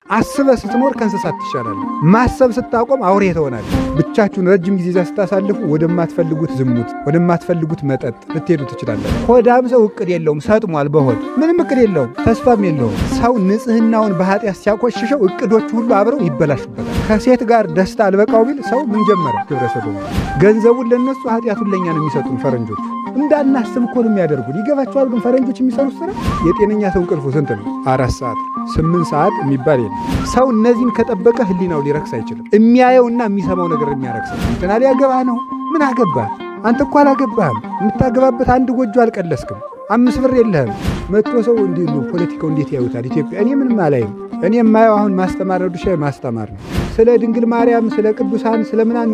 አስበህ ስትኖር ከእንስሳት ትሻላለህ። ማሰብ ስታቆም አውሬ ትሆናለህ። ብቻችሁን ረጅም ጊዜ ስታሳልፉ ወደማትፈልጉት ዝሙት፣ ወደማትፈልጉት መጠጥ ልትሄዱ ትችላለህ። ሆዳም ሰው እቅድ የለውም፣ ሰጥሟል። በሆድ ምንም እቅድ የለውም፣ ተስፋም የለውም። ሰው ንጽህናውን በኃጢአት ሲያቆሽሸው እቅዶቹ ሁሉ አብረው ይበላሹበታል። ከሴት ጋር ደስታ አልበቃው ቢል ሰው ምን ጀመረ? ግብረ ሰዶም። ገንዘቡን ለነሱ ኃጢአቱን ለኛ ነው የሚሰጡን ፈረንጆች። እንዳናስብ እኮ ነው የሚያደርጉን። ይገባቸዋል። ግን ፈረንጆች የሚሰሩት ስራ የጤነኛ ሰው እንቅልፉ ስንት ነው? 4 ሰዓት 8 ሰዓት የሚባል የለም። ሰው እነዚህን ከጠበቀ ህሊናው ሊረክስ አይችልም። የሚያየውና የሚሰማው ነገር የሚያረክሰው እንትና ሊያገባህ ነው። ምን አገባህ? አንተ እኮ አላገባህም። የምታገባበት አንድ ጎጆ አልቀለስክም። 5 ብር የለህም። መጥቶ ሰው እንዲሉ ፖለቲካው እንዴት ያዩታል ኢትዮጵያ? እኔ ምንም አላይም። እኔ የማየው አሁን ማስተማር ነው፣ ዱሻዬ ማስተማር ነው። ስለ ድንግል ማርያም ስለ ቅዱሳን ስለ ምናን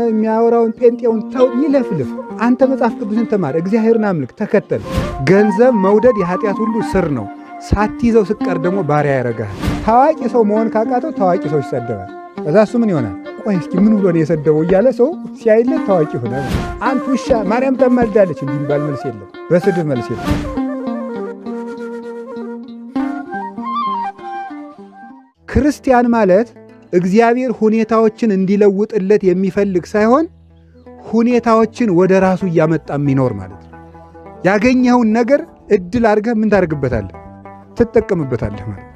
የሚያወራውን ጴንጤውን ተው፣ ይለፍልፍ። አንተ መጽሐፍ ቅዱስን ተማር፣ እግዚአብሔርን አምልክ፣ ተከተል። ገንዘብ መውደድ የኃጢአት ሁሉ ስር ነው። ሳትይዘው ስቀር ደግሞ ባሪያ ያረጋል። ታዋቂ ሰው መሆን ካቃተው ታዋቂ ሰው ይሰደባል። ከዛ እሱ ምን ይሆናል? ቆይ እስኪ ምን ብሎ ነው የሰደበው እያለ ሰው ሲያይለት ታዋቂ ሆናል። አንተ ውሻ ማርያም ተማልዳለች እንዲባል መልስ የለም፣ በስድብ መልስ የለም። ክርስቲያን ማለት እግዚአብሔር ሁኔታዎችን እንዲለውጥለት የሚፈልግ ሳይሆን ሁኔታዎችን ወደ ራሱ እያመጣ የሚኖር ማለት ነው። ያገኘኸውን ነገር እድል አድርገህ ምን ታደርግበታለህ? ትጠቀምበታለህ ማለት።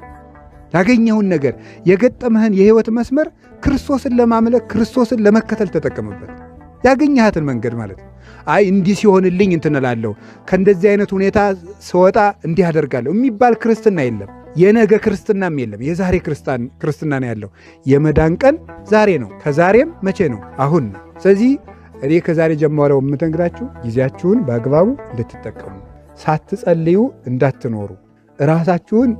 ያገኘኸውን ነገር የገጠመህን የህይወት መስመር ክርስቶስን ለማምለክ ክርስቶስን ለመከተል ተጠቀምበት። ያገኘሃትን መንገድ ማለት ነው። አይ እንዲህ ሲሆንልኝ እንትንላለሁ፣ ከእንደዚህ አይነት ሁኔታ ስወጣ እንዲህ አደርጋለሁ የሚባል ክርስትና የለም። የነገ ክርስትናም የለም። የዛሬ ክርስትና ነው ያለው። የመዳን ቀን ዛሬ ነው። ከዛሬም መቼ ነው? አሁን ነው። ስለዚህ እኔ ከዛሬ ጀምሮ የምተንግራችሁ ጊዜያችሁን በአግባቡ እንድትጠቀሙ፣ ሳትጸልዩ እንዳትኖሩ፣ ራሳችሁን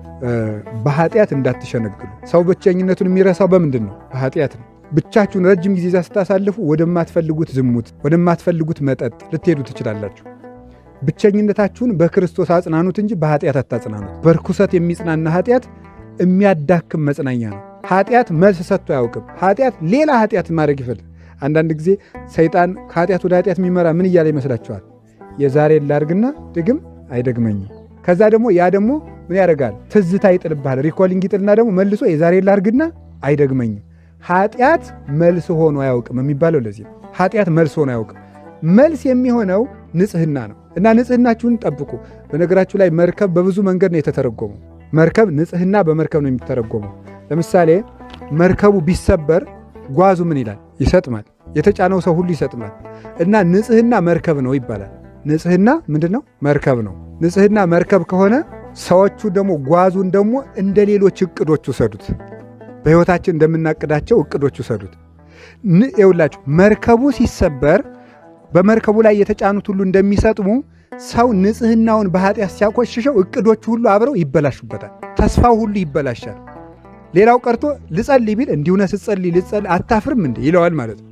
በኃጢአት እንዳትሸነግሉ። ሰው ብቸኝነቱን የሚረሳው በምንድን ነው? በኃጢአት ነው። ብቻችሁን ረጅም ጊዜ ስታሳልፉ ወደማትፈልጉት ዝሙት፣ ወደማትፈልጉት መጠጥ ልትሄዱ ትችላላችሁ። ብቸኝነታችሁን በክርስቶስ አጽናኑት እንጂ በኃጢአት አታጽናኑት። በርኩሰት የሚጽናና ኃጢአት የሚያዳክም መጽናኛ ነው። ኃጢአት መልስ ሰጥቶ አያውቅም። ኃጢአት ሌላ ኃጢአት ማድረግ ይፈልግ። አንዳንድ ጊዜ ሰይጣን ከኃጢአት ወደ ኃጢአት የሚመራ ምን እያለ ይመስላችኋል? የዛሬ ላርግና ድግም አይደግመኝም። ከዛ ደግሞ ያ ደግሞ ምን ያደርጋል? ትዝታ ይጥልብሃል። ሪኮሊንግ ይጥልና ደግሞ መልሶ የዛሬ ላርግና አይደግመኝም። ኃጢአት መልስ ሆኖ አያውቅም የሚባለው ለዚህ ነው። ኃጢአት መልስ ሆኖ አያውቅም። መልስ የሚሆነው ንጽህና ነው። እና ንጽህናችሁን ጠብቁ። በነገራችሁ ላይ መርከብ በብዙ መንገድ ነው የተተረጎመው። መርከብ ንጽህና በመርከብ ነው የሚተረጎመው። ለምሳሌ መርከቡ ቢሰበር ጓዙ ምን ይላል? ይሰጥማል። የተጫነው ሰው ሁሉ ይሰጥማል። እና ንጽህና መርከብ ነው ይባላል። ንጽህና ምንድን ነው? መርከብ ነው። ንጽህና መርከብ ከሆነ ሰዎቹ ደግሞ ጓዙን ደግሞ እንደ ሌሎች እቅዶች ውሰዱት። በሕይወታችን እንደምናቅዳቸው እቅዶች ውሰዱት። ይኸውላችሁ መርከቡ ሲሰበር በመርከቡ ላይ የተጫኑት ሁሉ እንደሚሰጥሙ ሰው ንጽህናውን በኃጢአት ሲያቆሽሸው እቅዶቹ ሁሉ አብረው ይበላሹበታል። ተስፋው ሁሉ ይበላሻል። ሌላው ቀርቶ ልጸልይ ቢል እንዲሁነ ስትጸልይ ልጸልይ አታፍርም እንዴ ይለዋል ማለት ነው።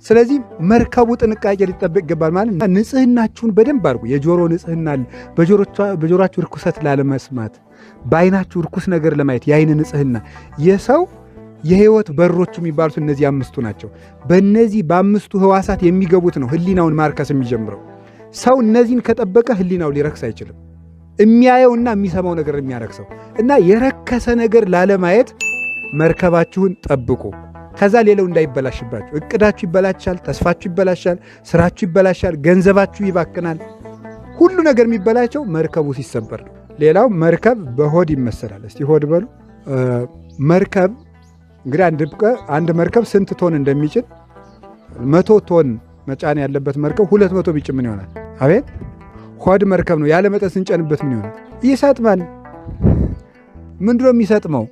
ስለዚህ መርከቡ ጥንቃቄ ሊጠበቅ ይገባል ማለት ነው። ንጽህናችሁን በደንብ አድርጉ። የጆሮ ንጽህና አለ። በጆሮአችሁ ርኩሰት ላለመስማት፣ በዓይናችሁ ርኩስ ነገር ለማየት የዓይን ንጽህና። የሰው የህይወት በሮቹ የሚባሉት እነዚህ 5ቱ ናቸው። በእነዚህ በ5ቱ ህዋሳት የሚገቡት ነው ህሊናውን ማርከስ የሚጀምረው። ሰው እነዚህን ከጠበቀ ህሊናው ሊረክስ አይችልም። የሚያየውና የሚሰማው ነገር የሚያረክሰው እና የረከሰ ነገር ላለማየት መርከባችሁን ጠብቁ። ከዛ ሌላው እንዳይበላሽባችሁ። እቅዳችሁ ይበላሻል፣ ተስፋችሁ ይበላሻል፣ ስራችሁ ይበላሻል፣ ገንዘባችሁ ይባክናል። ሁሉ ነገር የሚበላቸው መርከቡ ሲሰበር ነው። ሌላው መርከብ በሆድ ይመሰላል። እስቲ ሆድ በሉ። መርከብ እንግዲህ አንድ መርከብ ስንት ቶን እንደሚጭን 100 ቶን መጫን ያለበት መርከብ 200 ቢጭን ምን ይሆናል? አቤት ሆድ መርከብ ነው። ያለ መጠን ስንጨንበት ምን ይሆናል? ይሰጥማል። ምንድነው የሚሰጥመው?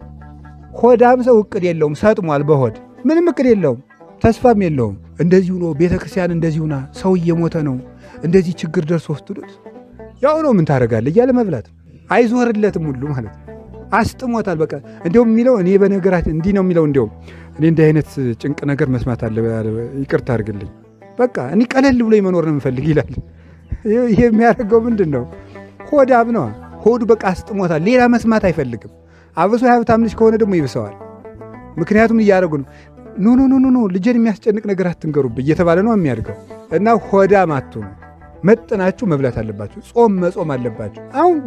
ሆዳም ሰው እቅድ የለውም፣ ሰጥሟል። በሆድ ምንም እቅድ የለውም፣ ተስፋም የለውም። እንደዚሁ ነው ቤተክርስቲያን፣ እንደዚሁና ሰው እየሞተ ነው፣ እንደዚህ ችግር ደርሶ ወስዱት ያው ነው ምን ታደርጋለህ እያለ መብላት አይዞርለትም ሁሉ ማለት ነው። አስጥሞታል። በቃ እንደውም የሚለው እኔ በነገራችን እንዲህ ነው የሚለው። እንደውም እኔ እንዲህ አይነት ጭንቅ ነገር መስማት አለ፣ ይቅርታ አድርግልኝ፣ በቃ እኔ ቀለል ብሎ መኖር ነው የምፈልግ ይላል። ይሄ የሚያደርገው ምንድን ነው? ሆዳም ነው። ሆዱ በቃ አስጥሞታል። ሌላ መስማት አይፈልግም። አብሶ የሀብታም ልጅ ከሆነ ደግሞ ይብሰዋል። ምክንያቱም እያደረጉ ነው። ኖ ልጄን የሚያስጨንቅ ነገር አትንገሩብኝ እየተባለ ነው የሚያድገው። እና ሆዳም አትሁኑ። መጥናችሁ መብላት አለባችሁ። ጾም መጾም አለባችሁ። አሁን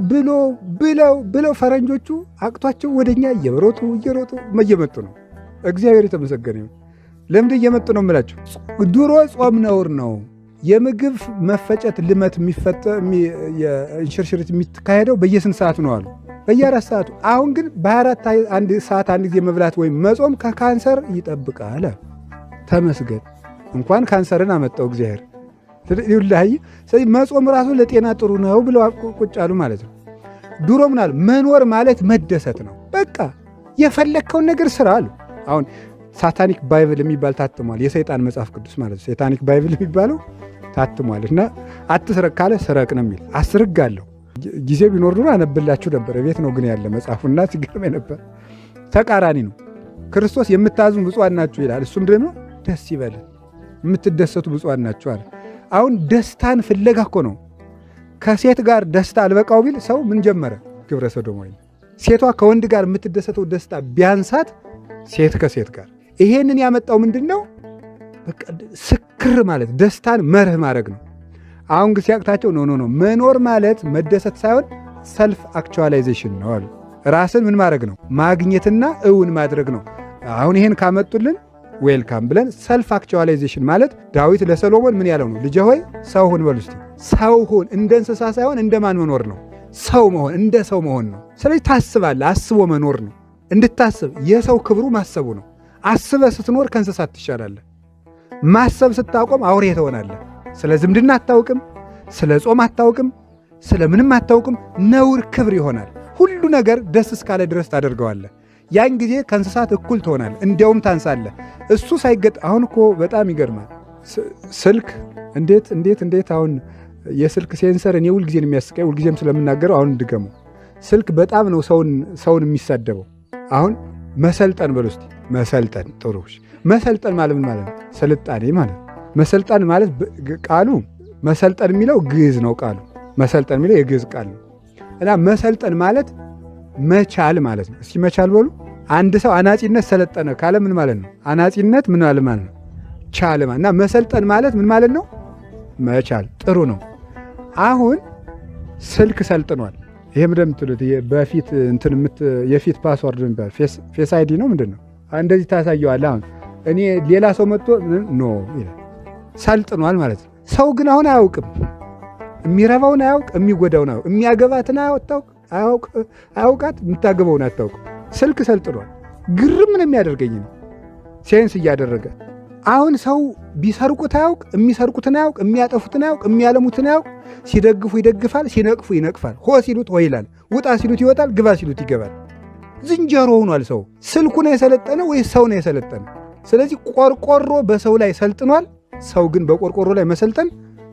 ብለው ፈረንጆቹ አቅቷቸው ወደኛ እየሮጡ እየመጡ ነው። እግዚአብሔር የተመሰገነ ይሁን። ለምን እየመጡ ነው የምላችሁ? ድሮ ጾም ነውር ነው። የምግብ መፈጨት ልመት እንሽርሽሪት የሚካሄደው በየስንት ሰዓቱ ነው አሉ? በየ4 ሰዓቱ። አሁን ግን በ24 ሰዓት አንድ ጊዜ መብላት ወይም መጾም ከካንሰር ይጠብቃል። ተመስገን። እንኳን ካንሰርን አመጣው እግዚአብሔር። ስለዚህ መጾም ራሱ ለጤና ጥሩ ነው ብለው ቁጭ አሉ ማለት ነው። ድሮ ምናል መኖር ማለት መደሰት ነው። በቃ የፈለግከውን ነገር ስራ አሉ። አሁን ሳታኒክ ባይብል የሚባል ታትሟል። የሰይጣን መጽሐፍ ቅዱስ ማለት ነው። ሳታኒክ ባይብል የሚባለው ታትሟል እና አትስረቅ ካለ ስረቅ ነው የሚል። አስርጋለሁ ጊዜ ቢኖር ኑሮ አነብላችሁ ነበር። ቤት ነው ግን ያለ መጽሐፉና ሲገርመኝ ነበር። ተቃራኒ ነው። ክርስቶስ የምታዝኑ ብፁዓን ናችሁ ይላል። እሱም ደግሞ ደስ ይበልን የምትደሰቱ ብፁዓን ናችሁ አለ። አሁን ደስታን ፍለጋ እኮ ነው። ከሴት ጋር ደስታ አልበቃው ቢል ሰው ምን ጀመረ? ግብረ ሰዶማዊ። ሴቷ ከወንድ ጋር የምትደሰተው ደስታ ቢያንሳት ሴት ከሴት ጋር። ይሄንን ያመጣው ምንድን ነው? በቃ ስክር ማለት ደስታን መርህ ማድረግ ነው። አሁን ግን ሲያቅታቸው ኖ መኖር ማለት መደሰት ሳይሆን ሰልፍ አክቹዋላይዜሽን ነው አሉ። ራስን ምን ማድረግ ነው? ማግኘትና እውን ማድረግ ነው። አሁን ይሄን ካመጡልን ዌልካም ብለን ሰልፍ አክቹዋላይዜሽን ማለት ዳዊት ለሰሎሞን ምን ያለው ነው? ልጄ ሆይ ሰው ሁን በሉ እስቲ። ሰው ሁን እንደ እንስሳ ሳይሆን እንደማን መኖር ነው? ሰው መሆን፣ እንደ ሰው መሆን ነው። ስለዚህ ታስባለህ፣ አስቦ መኖር ነው። እንድታስብ የሰው ክብሩ ማሰቡ ነው። አስበህ ስትኖር ከእንስሳት ትሻላለህ። ማሰብ ስታቆም አውሬ ትሆናለህ። ስለ ዝምድና አታውቅም፣ ስለ ጾም አታውቅም፣ ስለ ምንም አታውቅም። ነውር ክብር ይሆናል። ሁሉ ነገር ደስ እስካለ ድረስ ታደርገዋለህ። ያን ጊዜ ከእንስሳት እኩል ትሆናለህ፣ እንዲያውም ታንሳለህ። እሱ ሳይገጥ አሁን እኮ በጣም ይገርማል። ስልክ እንዴት አሁን የስልክ ሴንሰር እኔ ሁልጊዜን የሚያስቀኝ ሁልጊዜም ስለምናገረው አሁን እንድገመው ስልክ በጣም ነው ሰውን የሚሳደበው። አሁን መሰልጠን በሉ እስቲ። መሰልጠን ጥሩ። መሰልጠን ማለት ምን ማለት ነው? ስልጣኔ ማለት ነው። መሰልጠን ማለት ቃሉ መሰልጠን የሚለው ግዕዝ ነው። ቃሉ መሰልጠን የሚለው የግዕዝ ቃል ነው እና መሰልጠን ማለት መቻል ማለት ነው። እስኪ መቻል በሉ። አንድ ሰው አናጺነት ሰለጠነ ካለ ምን ማለት ነው? አናጺነት ምን ማለት ነው? ቻለ ማለት እና መሰልጠን ማለት ምን ማለት ነው? መቻል። ጥሩ ነው። አሁን ስልክ ሰልጥኗል። ይሄ ምንድን የምትሉት በፊት እንትን የፊት ፓስወርድ የሚባል ፌስ አይዲ ነው ምንድን ነው? እንደዚህ ታሳየዋለህ። አሁን እኔ ሌላ ሰው መጥቶ ኖ ይላል። ሰልጥኗል ማለት ነው። ሰው ግን አሁን አያውቅም። የሚረባውን አያውቅ፣ የሚጎዳውን አያውቅ፣ የሚያገባትን አያውቃት፣ የምታገባውን አታውቅ። ስልክ ሰልጥኗል። ግርም ነው የሚያደርገኝ ነው ሴንስ እያደረገ። አሁን ሰው ቢሰርቁት አያውቅ፣ የሚሰርቁትን አያውቅ፣ የሚያጠፉትን አያውቅ፣ የሚያለሙትን አያውቅ። ሲደግፉ ይደግፋል፣ ሲነቅፉ ይነቅፋል። ሆ ሲሉት ሆ ይላል፣ ውጣ ሲሉት ይወጣል፣ ግባ ሲሉት ይገባል። ዝንጀሮ ሆኗል ሰው። ስልኩ ነው የሰለጠነ ወይስ ሰው ነው የሰለጠነ? ስለዚህ ቆርቆሮ በሰው ላይ ሰልጥኗል። ሰው ግን በቆርቆሮ ላይ መሰልጠን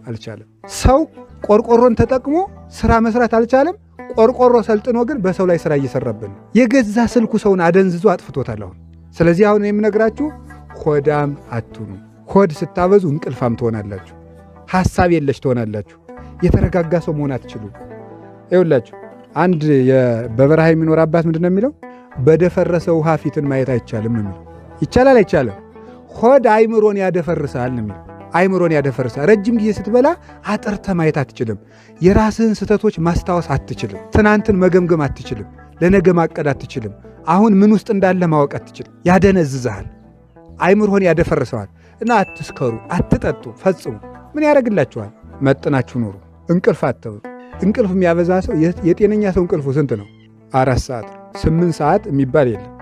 አልቻለም። ሰው ቆርቆሮን ተጠቅሞ ስራ መስራት አልቻለም። ቆርቆሮ ሰልጥኖ ግን በሰው ላይ ስራ እየሰራብን ነው። የገዛ ስልኩ ሰውን አደንዝዞ አጥፍቶታል አሁን። ስለዚህ አሁን የምነግራችሁ ሆዳም አትሁኑ። ሆድ ስታበዙ እንቅልፋም ትሆናላችሁ፣ ሐሳብ የለሽ ትሆናላችሁ። የተረጋጋ ሰው መሆን አትችሉም። ይኸውላችሁ አንድ በበረሃ የሚኖር አባት ምንድን ነው የሚለው? በደፈረሰ ውሃ ፊትን ማየት አይቻልም ነው የሚለው። ይቻላል አይቻልም? ሆድ አይምሮን ያደፈርሳል ነው የሚለው። አይምሮን ያደፈርሳል። ረጅም ጊዜ ስትበላ አጥርተ ማየት አትችልም። የራስህን ስህተቶች ማስታወስ አትችልም። ትናንትን መገምገም አትችልም። ለነገ ማቀድ አትችልም። አሁን ምን ውስጥ እንዳለ ማወቅ አትችልም። ያደነዝዝሃል፣ አይምሮን ያደፈርሰዋል። እና አትስከሩ፣ አትጠጡ ፈጽሙ። ምን ያደርግላችኋል? መጥናችሁ ኑሩ። እንቅልፍ አትብሉ። እንቅልፍ የሚያበዛ ሰው የጤነኛ ሰው እንቅልፉ ስንት ነው? 4 ሰዓት 8 ሰዓት የሚባል የለም።